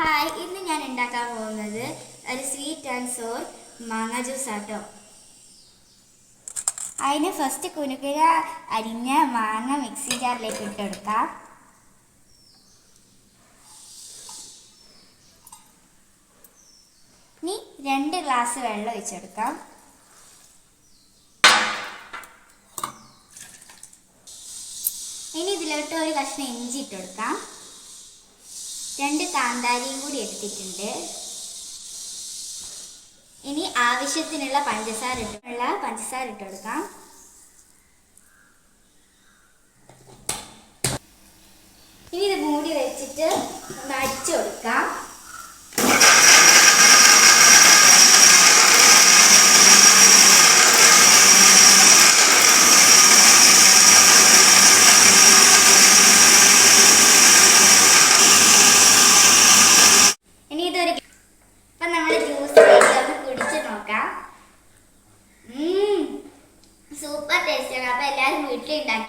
Hi, ഇന്ന് ഞാൻ ഉണ്ടാക്കാൻ പോകുന്നത് ഒരു സ്വീറ്റ് ആൻഡ് സോർ മാങ്ങ ജ്യൂസ് ആട്ടോ. അതിന് ഫസ്റ്റ് കുനുകുന അരിഞ്ഞ മാങ്ങ മിക്സി ജാറിലേക്ക് ഇട്ടെടുക്കാം. ഇനി 2 ഗ്ലാസ് വെള്ളം ഒഴിച്ചെടുക്കാം. ഇനി ഇതിലോട്ട് ഒരു കഷ്ണം ഇഞ്ചി ഇട്ടെടുക്കാം. 2 കാന്താരിയും കൂടി എടുത്തിട്ടുണ്ട്. ഇനി ആവശ്യത്തിനുള്ള പഞ്ചസാര ഇട്ടെടുക്കാം. ഇനി ഇത് മൂടി വെച്ചിട്ട് ഒന്ന് അടിച്ചു കൊടുക്കാം. അപ്പം നമ്മൾ ജ്യൂസ് ഒന്ന് കുടിച്ച് നോക്കാം. സൂപ്പർ ടേസ്റ്റാണ്. അപ്പം എല്ലാവരും വീട്ടിൽ ഉണ്ടാക്കി